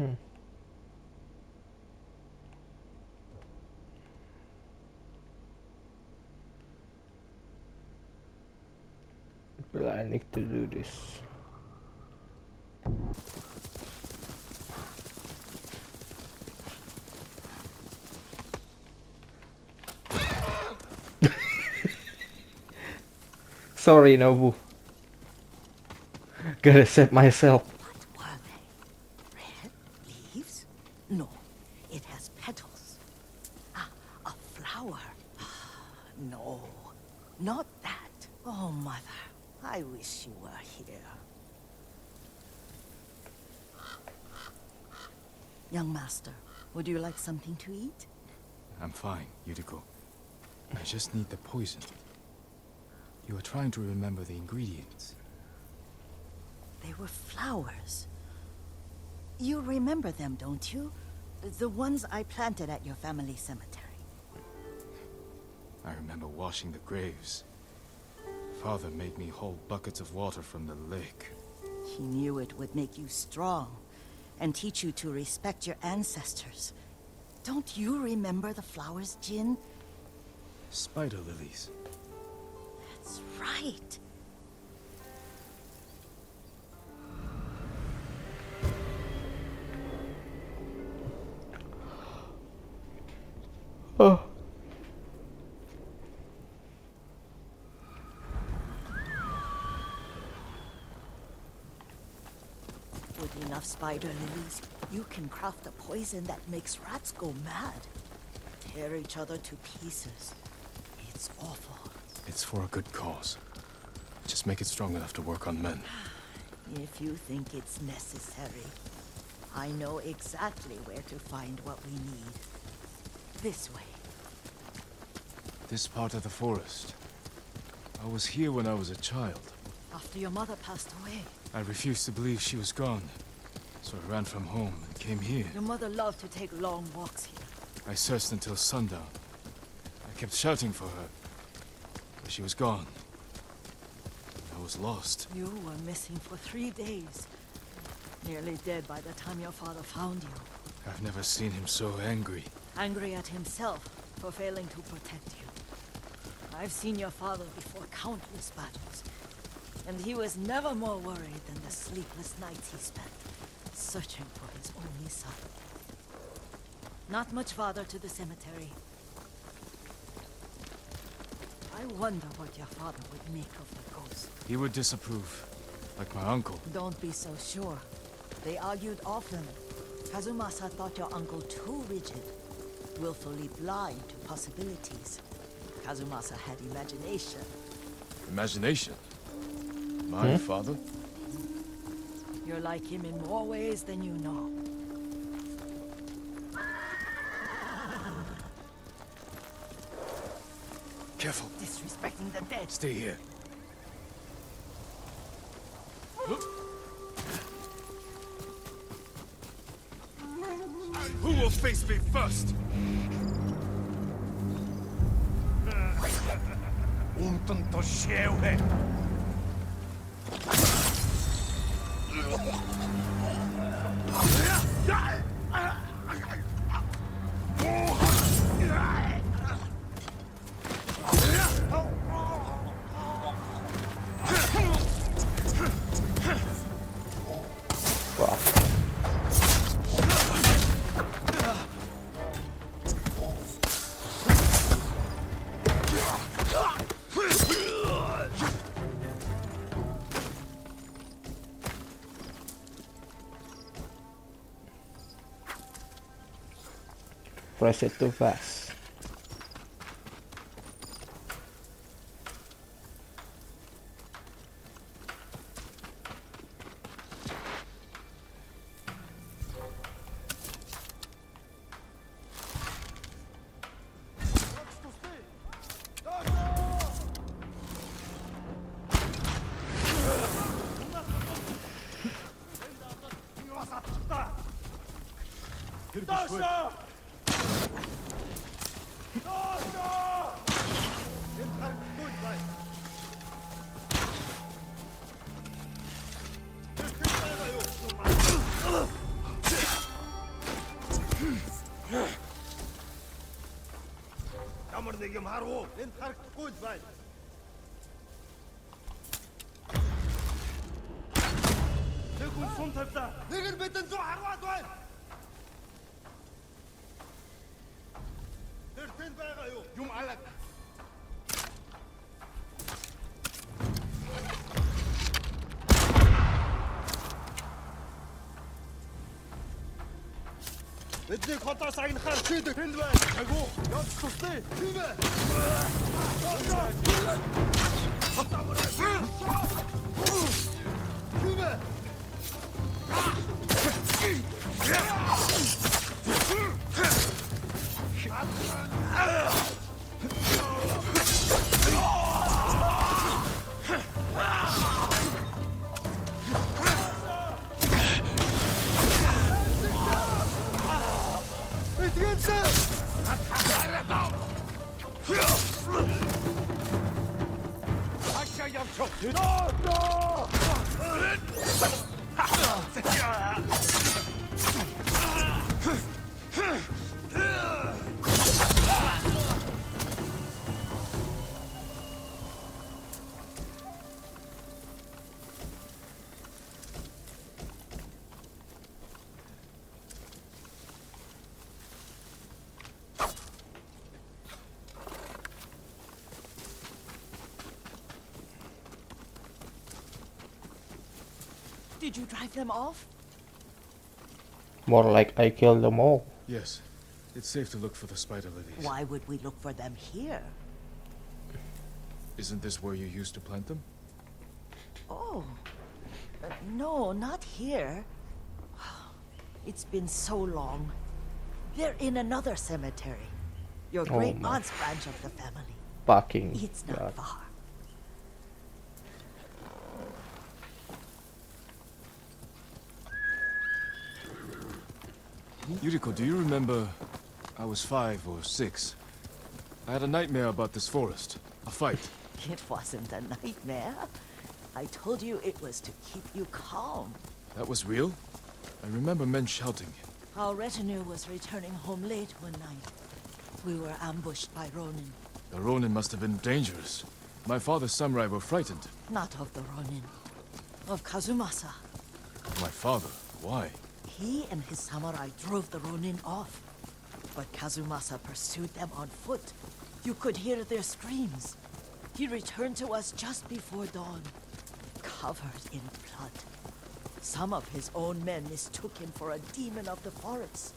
But I need to do this. Sorry, Nobu. Gotta save myself. What were they? Red leaves? No, it has petals. Ah, a flower. No, not that. Oh, mother, I wish you were here. Young master, would you like something to eat? I'm fine, Yuriko. I just need the poison. You are trying to remember the ingredients. They were flowers. You remember them, don't you? The ones I planted at your family cemetery. I remember washing the graves. Father made me hold buckets of water from the lake. He knew it would make you strong and teach you to respect your ancestors. Don't you remember the flowers, Jin? Spider lilies. That's right. Oh. With enough spider lilies, you can craft a poison that makes rats go mad. Tear each other to pieces. It's awful. It's for a good cause. Just make it strong enough to work on men. If you think it's necessary, I know exactly where to find what we need. This way. This part of the forest. I was here when I was a child. After your mother passed away. I refused to believe she was gone. So I ran from home and came here. Your mother loved to take long walks here. I searched until sundown. I kept shouting for her. But she was gone. I was lost. You were missing for 3 days. Nearly dead by the time your father found you. I've never seen him so angry. Angry at himself for failing to protect you. I've seen your father before countless battles. And he was never more worried than the sleepless nights he spent searching for his only son. Not much farther to the cemetery. I wonder what your father would make of the ghost. He would disapprove, like my uncle. Don't be so sure. They argued often. Kazumasa thought your uncle too rigid, willfully blind to possibilities. Kazumasa had imagination. Imagination? My father? You're like him in more ways than you know. Careful. Disrespecting the dead. Stay here. Who will face me first? Press it too fast. юм харуу. Энд харагдахгүй л байна. Тэг хүн сум тавьлаа. Нэг нь бидэн 100 харваад байна. Тэр тэнд байгаа юу? Юм алаг. Бидний хотоос агнахаар шийдэх тэнд байна. Агуу, явж тустай. Тийм ээ. Тийм ээ. Did you drive them off? More like I killed them all. Yes. It's safe to look for the spider lilies. Why would we look for them here? Isn't this where you used to plant them? Oh, no, not here. It's been so long. They're in another cemetery. Your Oh great my. aunt's branch of the family. Fucking It's not God. far. Yuriko, do you remember? I was 5 or 6. I had a nightmare about this forest. A fight. It wasn't a nightmare. I told you it was to keep you calm. That was real? I remember men shouting. Our retinue was returning home late one night. We were ambushed by Ronin. The Ronin must have been dangerous. My father's samurai were frightened. Not of the Ronin. Of Kazumasa. My father? Why? He and his samurai drove the Ronin off. But Kazumasa pursued them on foot. You could hear their screams. He returned to us just before dawn, covered in blood. Some of his own men mistook him for a demon of the forest.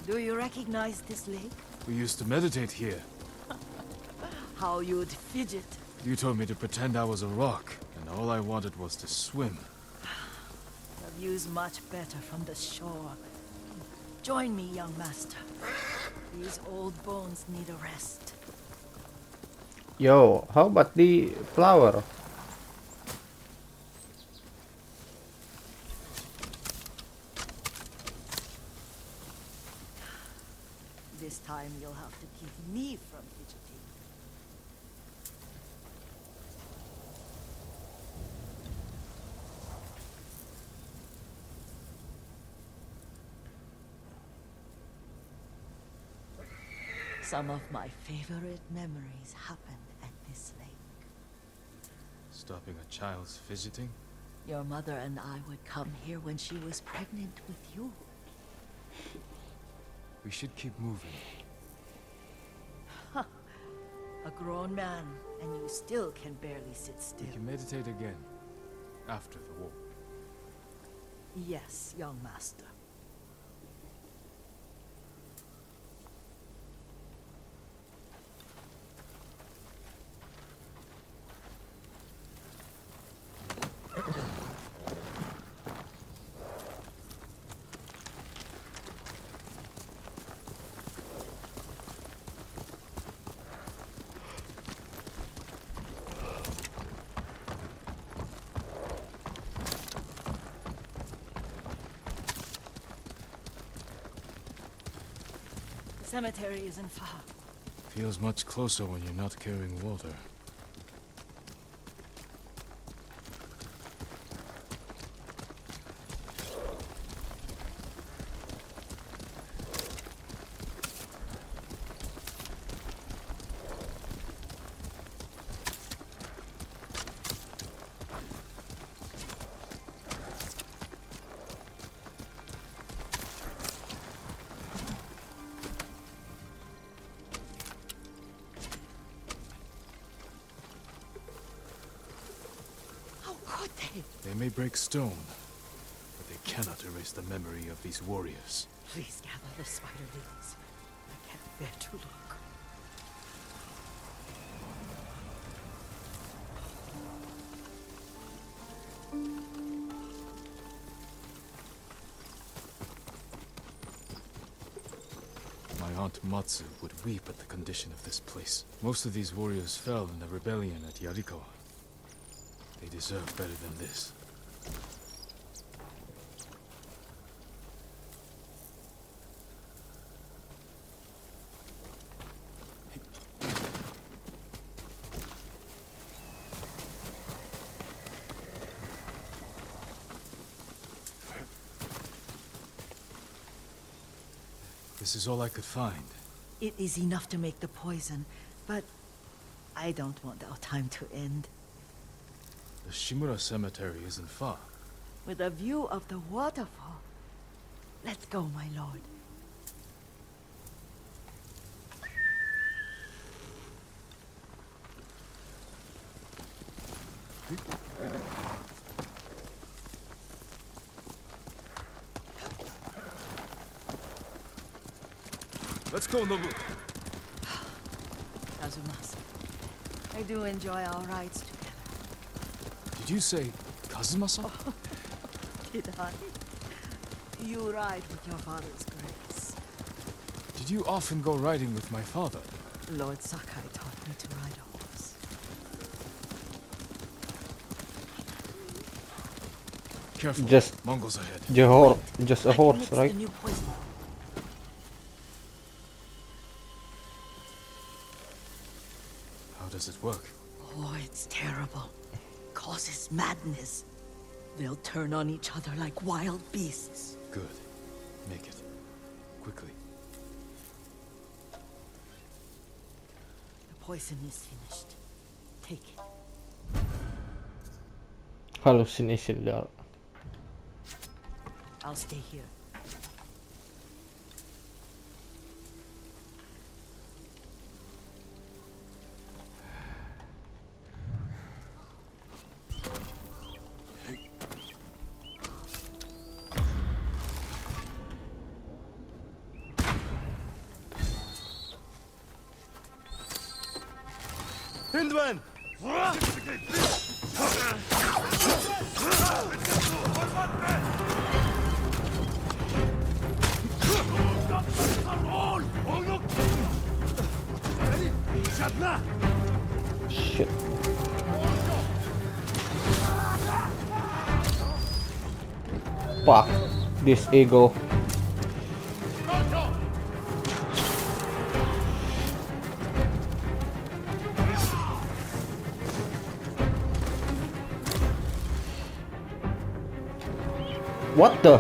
Do you recognize this lake? We used to meditate here. How you'd fidget. You told me to pretend I was a rock, and all I wanted was to swim. The view's much better from the shore. Join me, young master. These old bones need a rest. Yo, how about the flower? This time you'll have to keep me from fidgeting. Some of my favorite memories happened at this lake. Stopping a child's fidgeting? Your mother and I would come here when she was pregnant with you. We should keep moving. A grown man, and you still can barely sit still. We can meditate again. After the war. Yes, young master. The cemetery isn't far. Feels much closer when you're not carrying water. They may break stone, but they cannot erase the memory of these warriors. Please gather the spider lilies. I can't bear to look. My aunt Matsu would weep at the condition of this place. Most of these warriors fell in the rebellion at Yuriko. They deserve better than this. This is all I could find. It is enough to make the poison, but I don't want our time to end. The Shimura cemetery isn't far. With a view of the waterfall. Let's go, my lord. Let's go, Nobu. Kazumasa, I do enjoy our rides together. Did you say Kazumasa? Did I? You ride with your father's grace. Did you often go riding with my father? Lord Sakai taught me to ride a horse. Careful. Just- Mongols ahead. Just a I horse, mixed right? the new poison. How does it work? Oh, it's terrible. Causes madness. They'll turn on each other like wild beasts. Good. Make it. Quickly. The poison is finished. Take it. Hallucination there. I'll stay here. Hindman! Shit. Fuck. This ego. What the?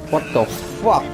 What the fuck?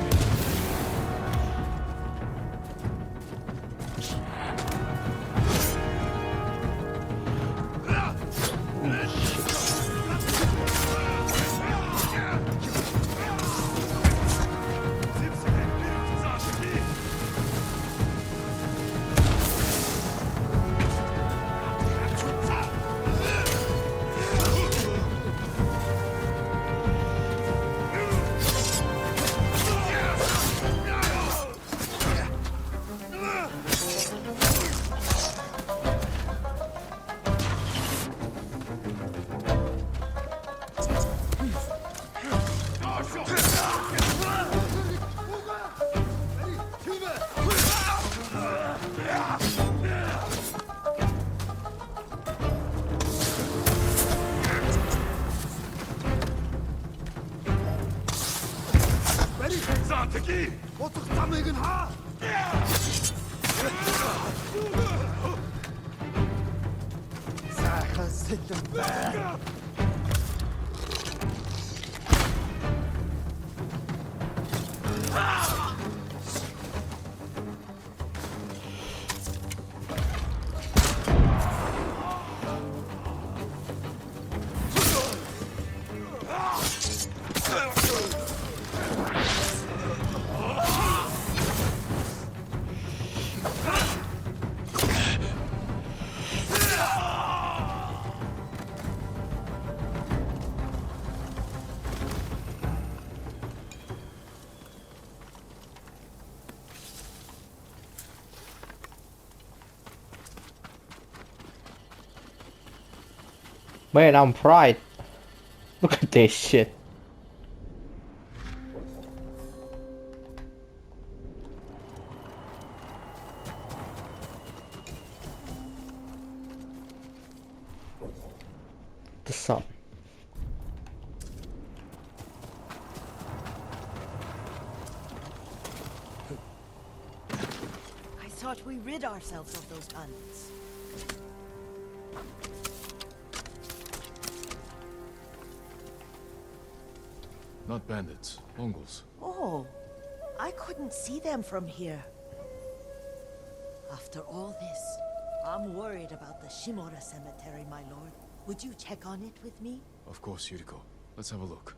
What the Man, I'm fried. Look at this shit. The sun. I thought we rid ourselves of those bandits. Not bandits, Mongols. Oh, I couldn't see them from here. After all this, I'm worried about the Shimura cemetery, my lord. Would you check on it with me? Of course, Yuriko. Let's have a look.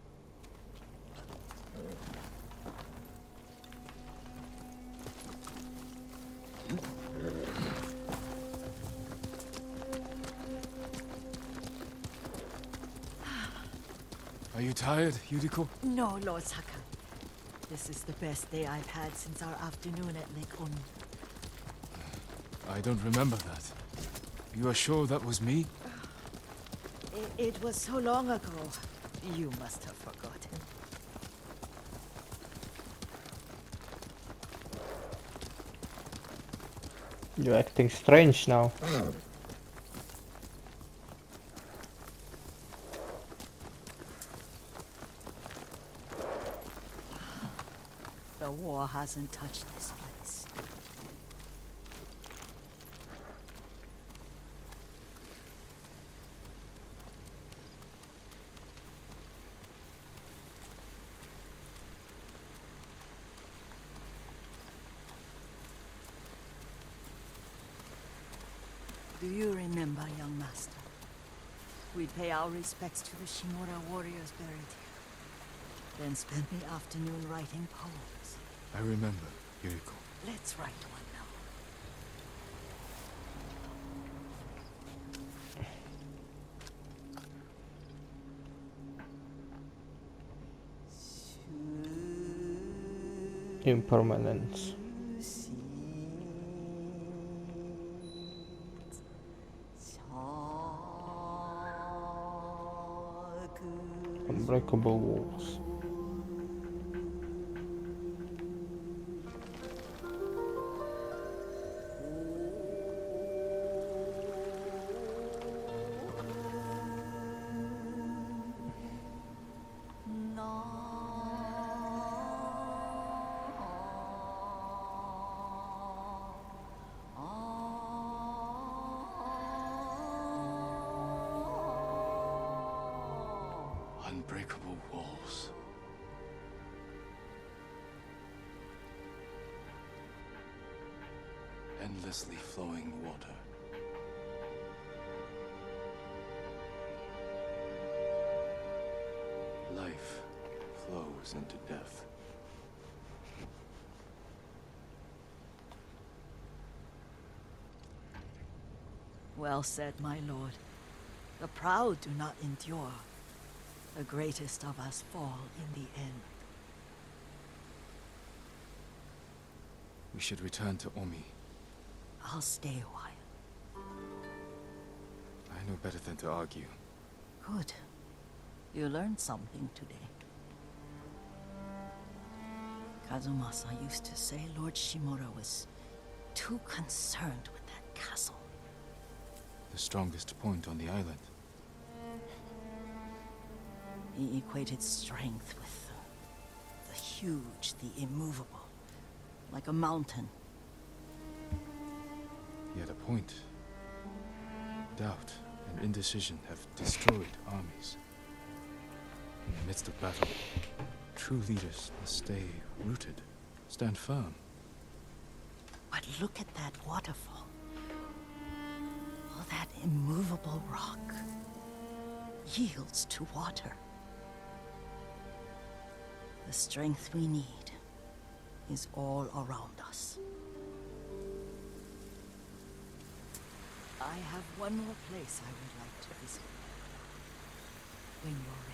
Are you tired, Yuriko? No, Lord Saka. This is the best day I've had since our afternoon at Lake Onu. I don't remember that. You are sure that was me? It was so long ago. You must have forgotten. You're acting strange now. The war hasn't touched this place. Do you remember, young master? We pay our respects to the Shimura warriors buried here. Then spend the afternoon writing poems. I remember, Yuriko. Let's write one now. Impermanence. Unbreakable walls. Unbreakable walls. Endlessly flowing water. Life flows into death. Well said, my lord. The proud do not endure. The greatest of us fall in the end. We should return to Omi. I'll stay a while. I know better than to argue. Good. You learned something today. Kazumasa used to say Lord Shimura was too concerned with that castle. The strongest point on the island. He equated strength with the huge, the immovable, like a mountain. He had a point. Doubt and indecision have destroyed armies. In the midst of battle, true leaders must stay rooted, stand firm. But look at that waterfall. All that immovable rock yields to water. The strength we need is all around us. I have one more place I would like to visit. When you're ready.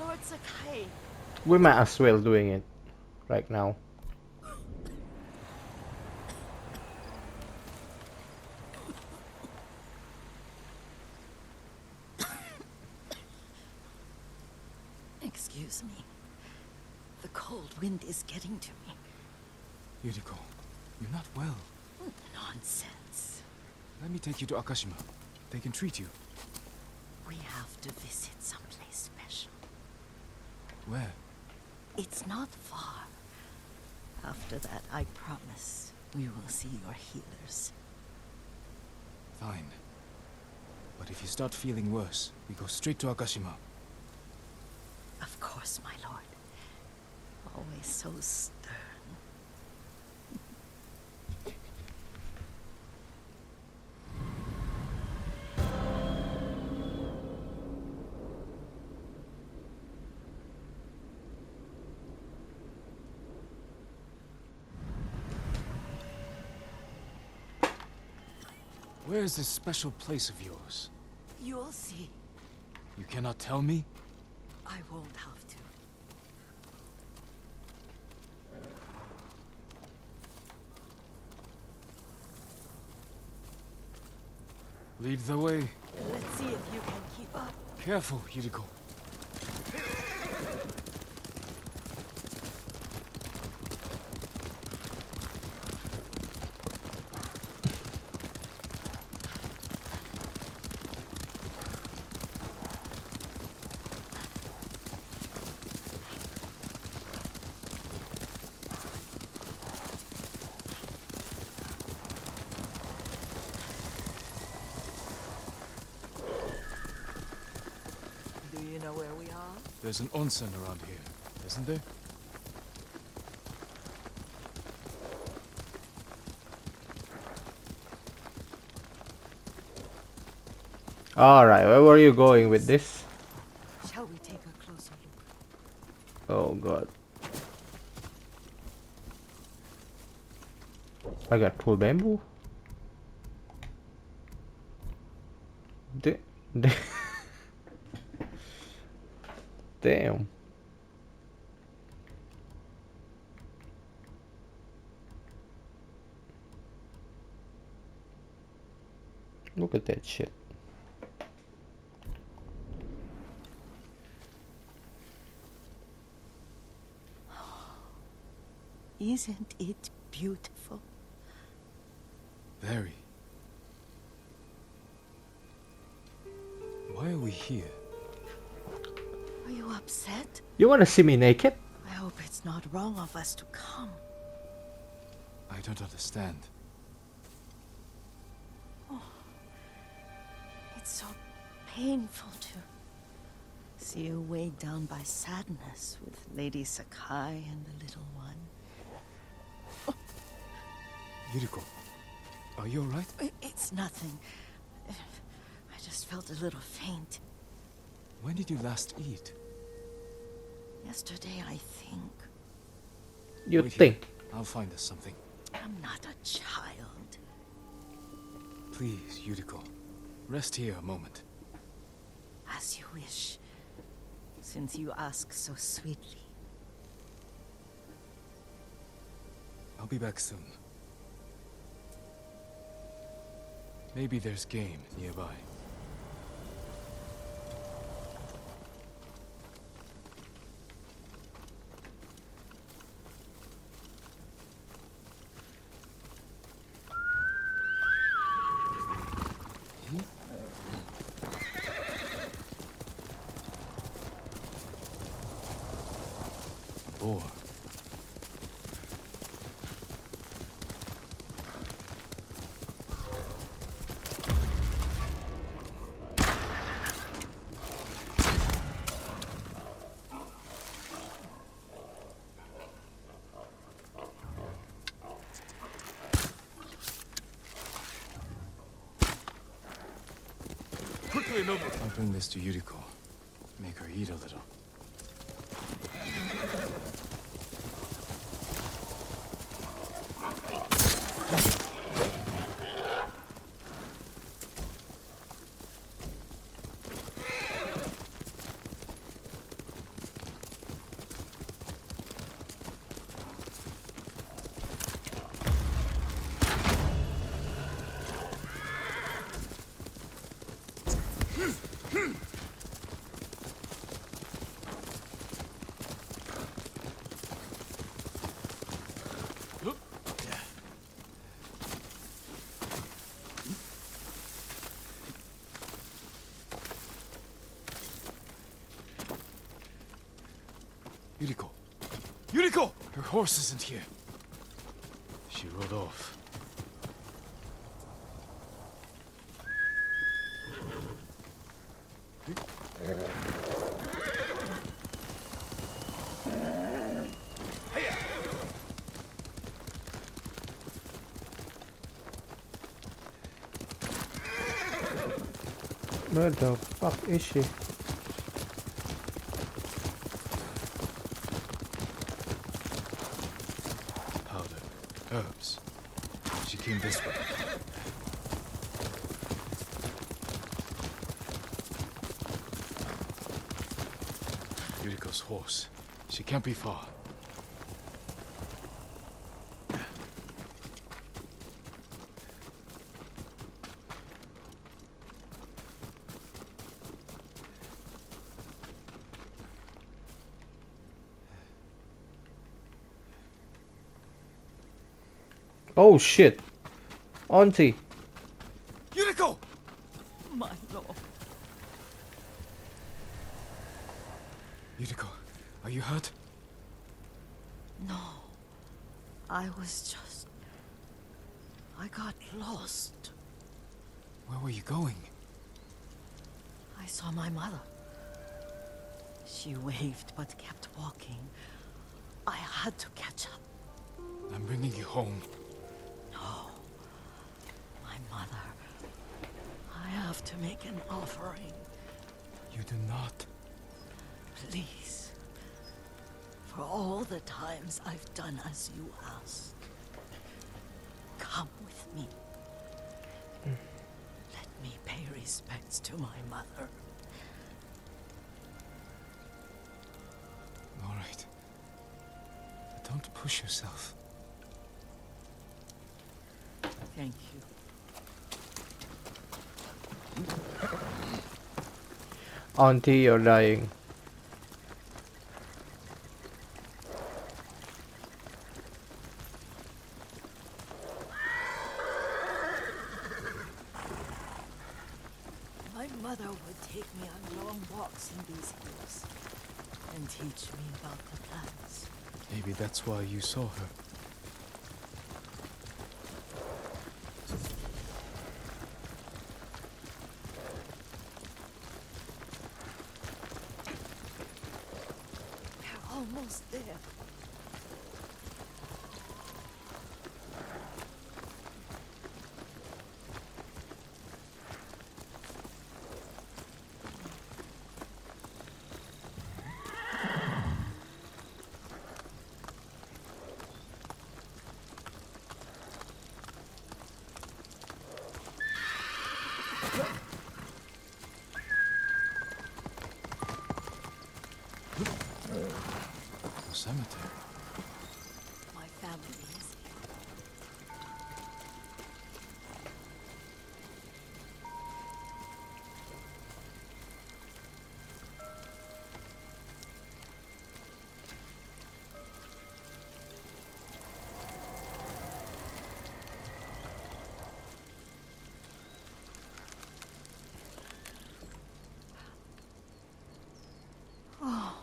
Lord Sakai. We might as well doing it right now. Excuse me. The cold wind is getting to me. Yuriko, you're not well. Nonsense. Let me take you to Akashima. They can treat you. We have to visit someplace special. Where? It's not far. After that, I promise we will see your healers. Fine. But if you start feeling worse, we go straight to Akashima. Of course, my lord. Always so stern. Where is this special place of yours? You'll see. You cannot tell me? I won't have to. Lead the way. Let's see if you can keep up. Careful, Yuriko. Do you know where we are? There's an onsen around here, isn't there? Alright, where were you going with this? Shall we take a closer look? Oh god. I got full bamboo? Da- Damn. Look at that shit. Isn't it beautiful? Very. Why are we here? Are you upset? You wanna see me naked? I hope it's not wrong of us to come. I don't understand. It's so painful to see you weighed down by sadness with Lady Sakai and the little one. Yuriko, are you alright? It's nothing. I just felt a little faint. When did you last eat? Yesterday, I think. You Wait here. think? I'll find us something. I'm not a child. Please, Yuriko. Rest here a moment. As you wish, since you ask so sweetly. I'll be back soon. Maybe there's game nearby. before. Quickly, noble. I'll bring this to Yuriko. Make her eat a little. Yuriko! Yuriko! Her horse isn't here. She rode off. Where the fuck is she? Powder. Herbs. She came this way. Yuriko's horse. She can't be far. Oh shit! Auntie! Yuriko! My lord. Yuriko, are you hurt? No. I was just... I got lost. Where were you going? I saw my mother. She waved but kept walking. I had to catch up. I'm bringing you home. No. My mother. I have to make an offering. You do not. Please. For all the times I've done as you asked. Come with me. Let me pay respects to my mother. All right. But don't push yourself. Thank you. Auntie, you're dying. My mother would take me on long walks in these hills and teach me about the plants. Maybe that's why you saw her. We're almost there. A cemetery. My family is here. Oh,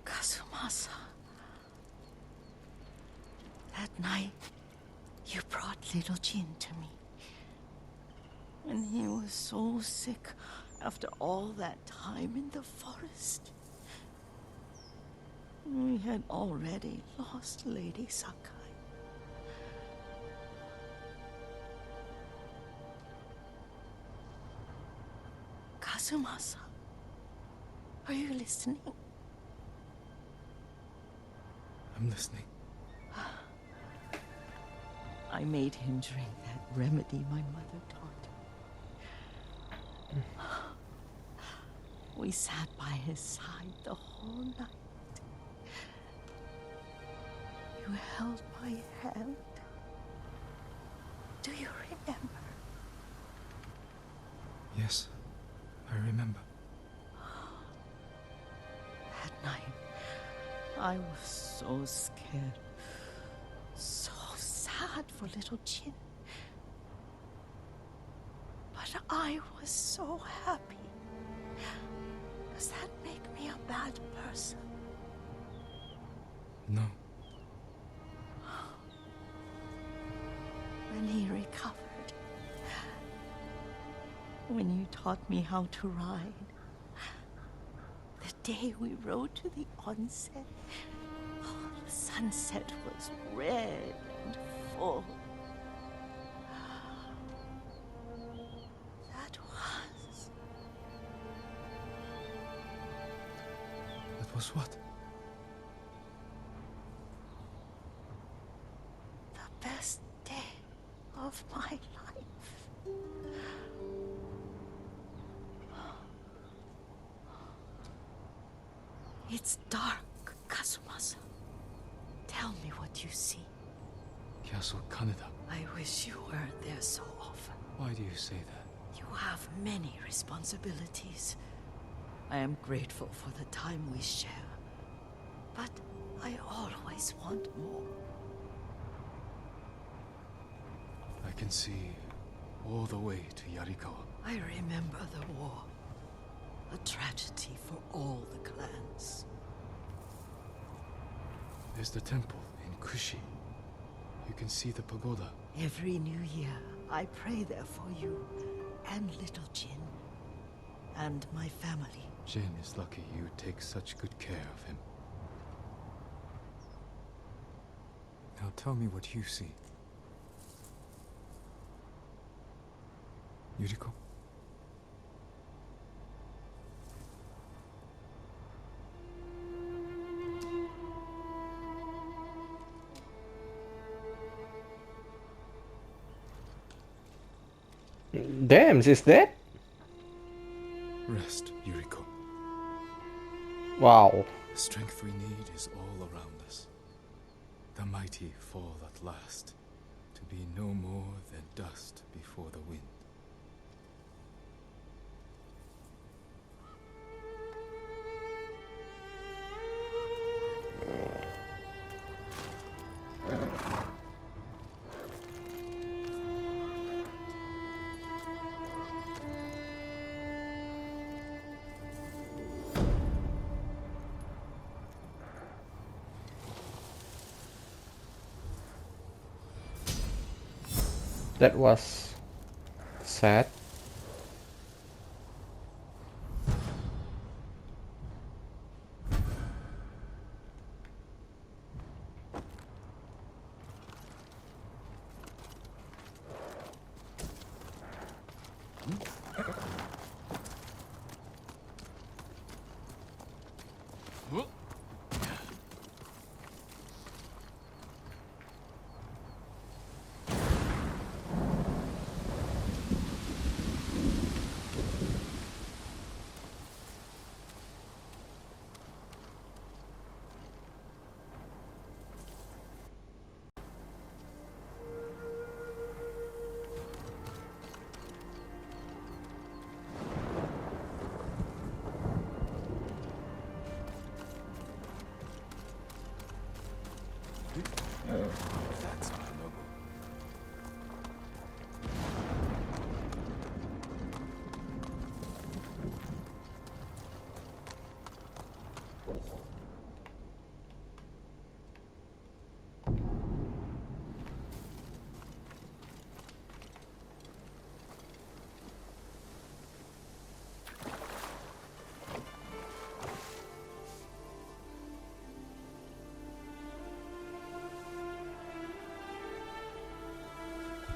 Kazuma. Kazumasa. That night, you brought little Jin to me. And he was so sick after all that time in the forest. We had already lost Lady Sakai. Kazumasa, are you listening? I'm listening. I made him drink that remedy my mother taught him. We sat by his side the whole night. You held my hand. Do you remember? Yes, I remember. That night, I was so scared. So sad for little Jin. But I was so happy. Does that make me a bad person? No. When he recovered, when you taught me how to ride, the day we rode to the onsen, the sunset was red and full. That was what? the best day of my life. It's dark, Kazumasa. Tell me what you see. Castle Kaneda. I wish you weren't there so often. Why do you say that? You have many responsibilities. I am grateful for the time we share. But I always want more. I can see all the way to Yuriko. I remember the war. A tragedy for all the clans. There's the temple in Kushi. You can see the pagoda. Every new year, I pray there for you and little Jin and my family. Jin is lucky you take such good care of him. Now tell me what you see. Yuriko? Damn, she's dead? Rest, Yuriko. Wow. The strength we need is all around us. The mighty fall at last, to be no more than dust before the wind. That was sad.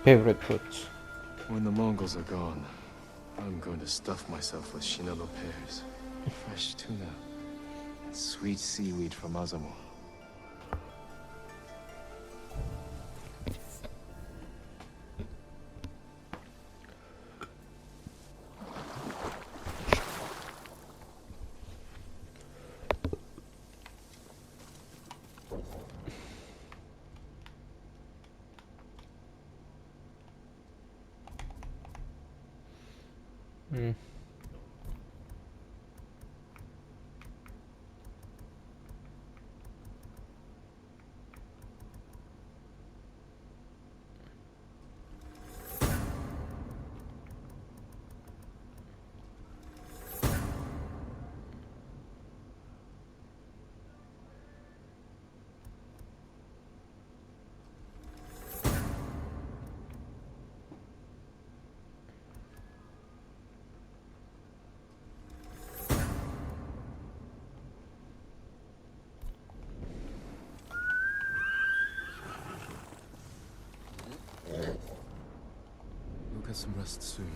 favorite foods. When the Mongols are gone, I'm going to stuff myself with chinelo pears, fresh tuna, and sweet seaweed from Azamo. Hmm. You'll get some rest soon.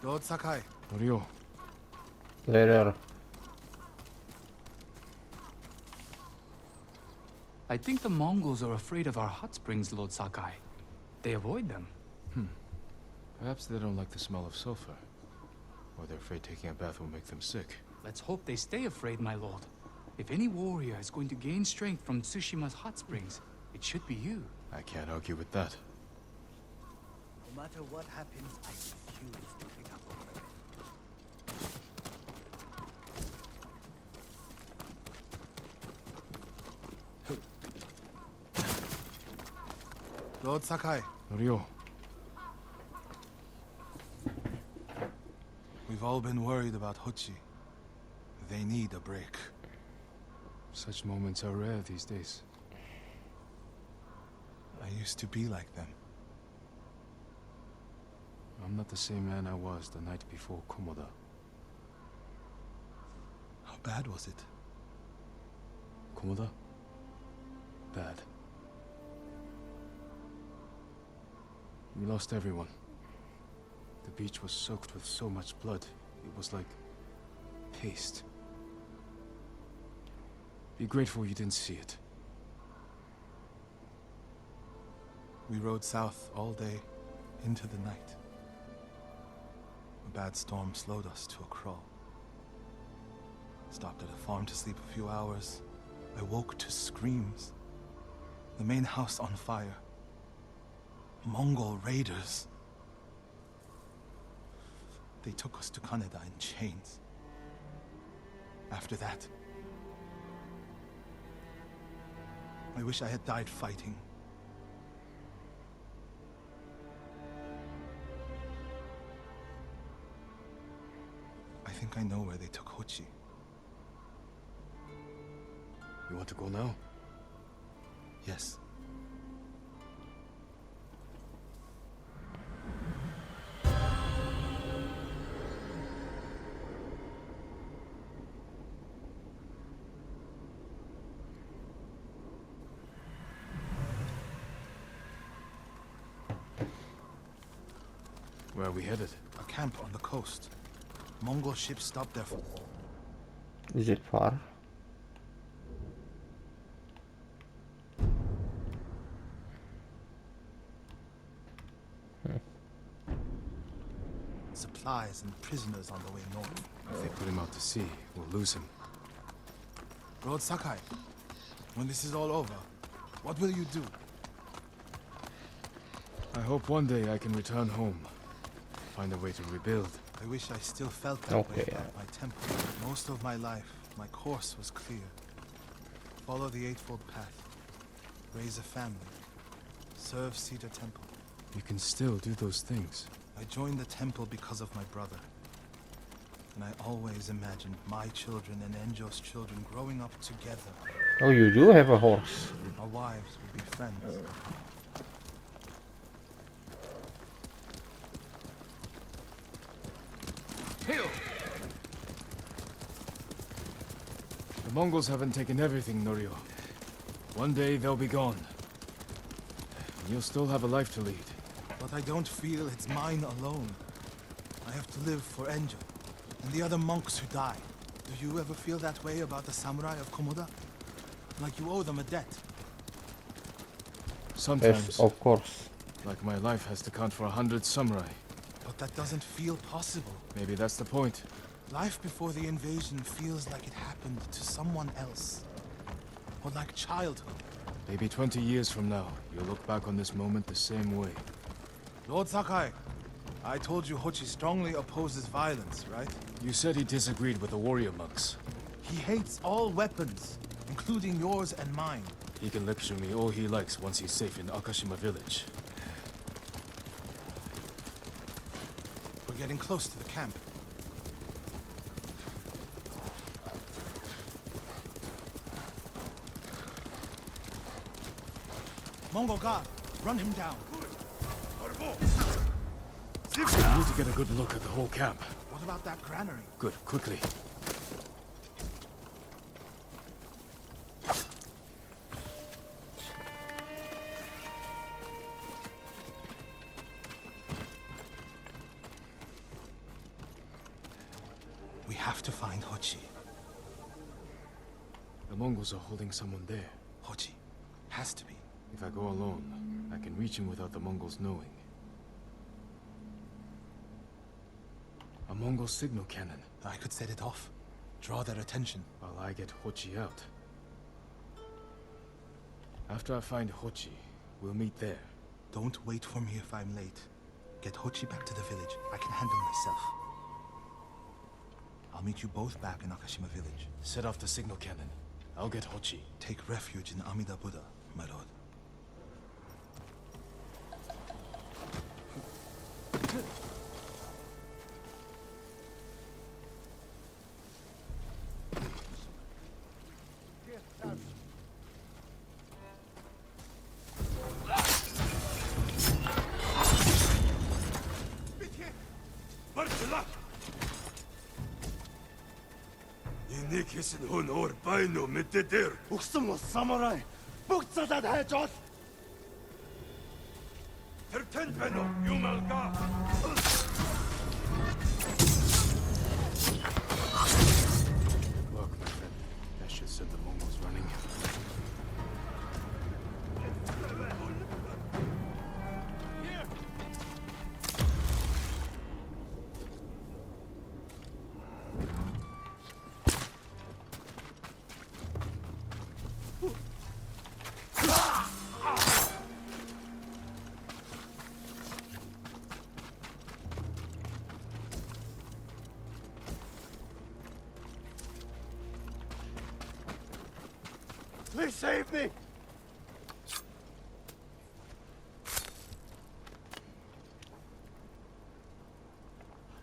Lord Sakai. Ryo, Later. I think the Mongols are afraid of our hot springs, Lord Sakai. They avoid them. perhaps they don't like the smell of sulfur. Or they're afraid taking a bath will make them sick. Let's hope they stay afraid, my lord. If any warrior is going to gain strength from Tsushima's hot springs, it should be you. I can't argue with that. No matter what happens, I refuse to pick up on it. Lord Sakai, Ryo, we've all been worried about Hochi. They need a break. such moments are rare these days. I used to be like them. I'm not the same man I was the night before Komoda. How bad was it? Komoda? Bad. We lost everyone. The beach was soaked with so much blood. It was like paste. Be grateful you didn't see it. We rode south all day, into the night. A bad storm slowed us to a crawl. Stopped at a farm to sleep a few hours. I woke to screams. The main house on fire. Mongol raiders. They took us to Kaneda in chains. After that, I wish I had died fighting. I think I know where they took Hochi. You want to go now? Yes. Where are we headed? A camp on the coast. Mongol ships stopped there for... Is it far? supplies and prisoners on the way north. If they put him out to sea, we'll lose him. Lord Sakai, when this is all over, what will you do? I hope one day I can return home. Find a way to rebuild. I wish I still felt that way Okay, about my temple. Most of my life, my course was clear. Follow the Eightfold Path. Raise a family. Serve Cedar Temple. You can still do those things. I joined the temple because of my brother. And I always imagined my children and Enjo's children growing up together. Oh, you do have a horse. Our wives would be friends. The Mongols haven't taken everything, Norio. One day they'll be gone. And you'll still have a life to lead. But I don't feel it's mine alone. I have to live for Enjo and the other monks who died. Do you ever feel that way about the samurai of Komoda? Like you owe them a debt? Sometimes, Yes, of course. like my life has to count for 100 samurai. But that doesn't feel possible. Maybe that's the point. Life before the invasion feels like it happened to someone else. Or like childhood. Maybe 20 years from now, you'll look back on this moment the same way. Lord Sakai, I told you Hochi strongly opposes violence, right? You said he disagreed with the warrior monks. He hates all weapons, including yours and mine. He can lecture me all he likes once he's safe in Akashima village. We're getting close to the camp. Mongol guard, run him down. We need to get a good look at the whole camp. What about that granary? Good, quickly. We have to find Hochi. The Mongols are holding someone there. Hochi. Has to be. If I go alone, I can reach him without the Mongols knowing. A Mongol signal cannon, I could set it off. Draw their attention. while I get Hochi out. After I find Hochi, we'll meet there. Don't wait for me if I'm late. Get Hochi back to the village. I can handle myself. I'll meet you both back in Akashima village. Set off the signal cannon. I'll get Hochi. Take refuge in Amida Buddha, my lord. Kesin hun or baino meteter. Uksun mo samurai. Buktsada dajot. Terten beno yumalga. Look, my friend. That should send the Mongols running. Please save me.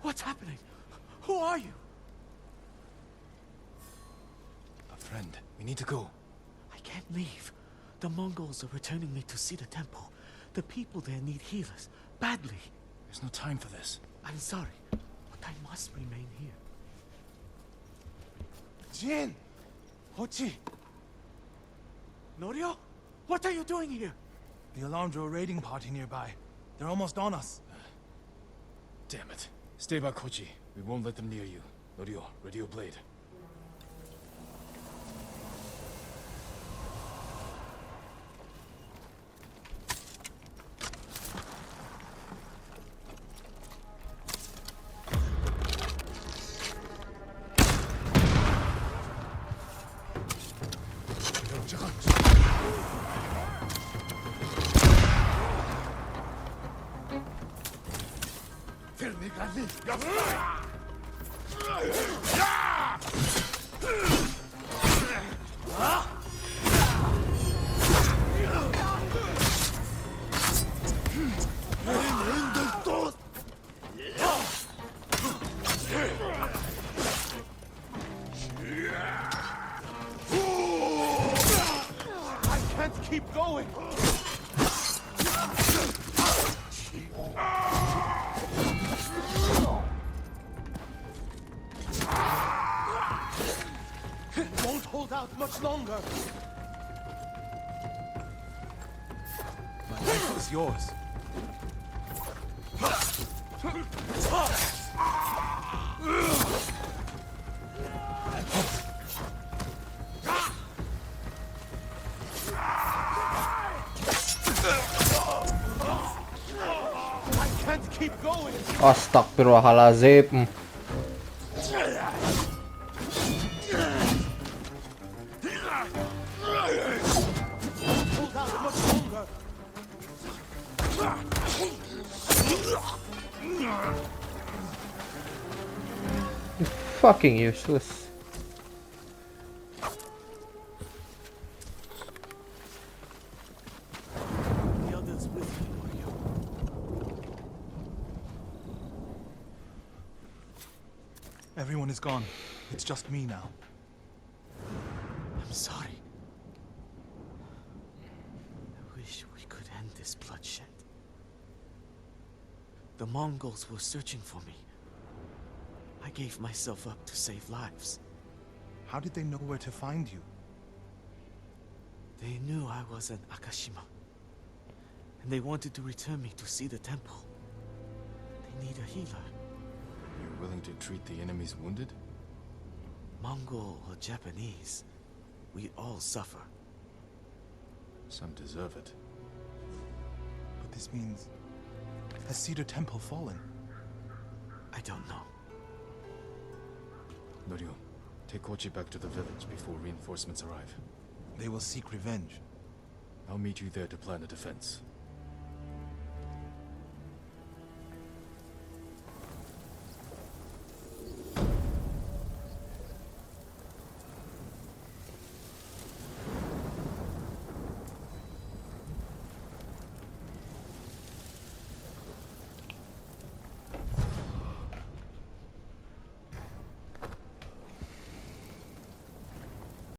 What's happening? Who are you? A friend. We need to go. I can't leave. The Mongols are returning me to see the temple. The people there need healers. Badly. There's no time for this. I'm sorry, but I must remain here. Jin! Hochi! Norio? What are you doing here? The alarm drew a raiding party nearby. They're almost on us. Damn it. Stay back, Hochi. We won't let them near you. Norio, ready your blade. keep going! It won't hold out much longer! My life is yours. I can't keep going! Astagfirullahalazim. Hold out much longer! Fucking useless. The others with you, Yuriko. Everyone is gone. It's just me now. I'm sorry. I wish we could end this bloodshed. The Mongols were searching for me. I gave myself up to save lives. How did they know where to find you? They knew I was an Akashima. And they wanted to return me to see the temple. They need a healer. You're willing to treat the enemy's wounded? Mongol or Japanese, we all suffer. Some deserve it. But this means... Has Cedar Temple fallen? I don't know. Norio, take Kochi back to the village before reinforcements arrive. They will seek revenge. I'll meet you there to plan a defense.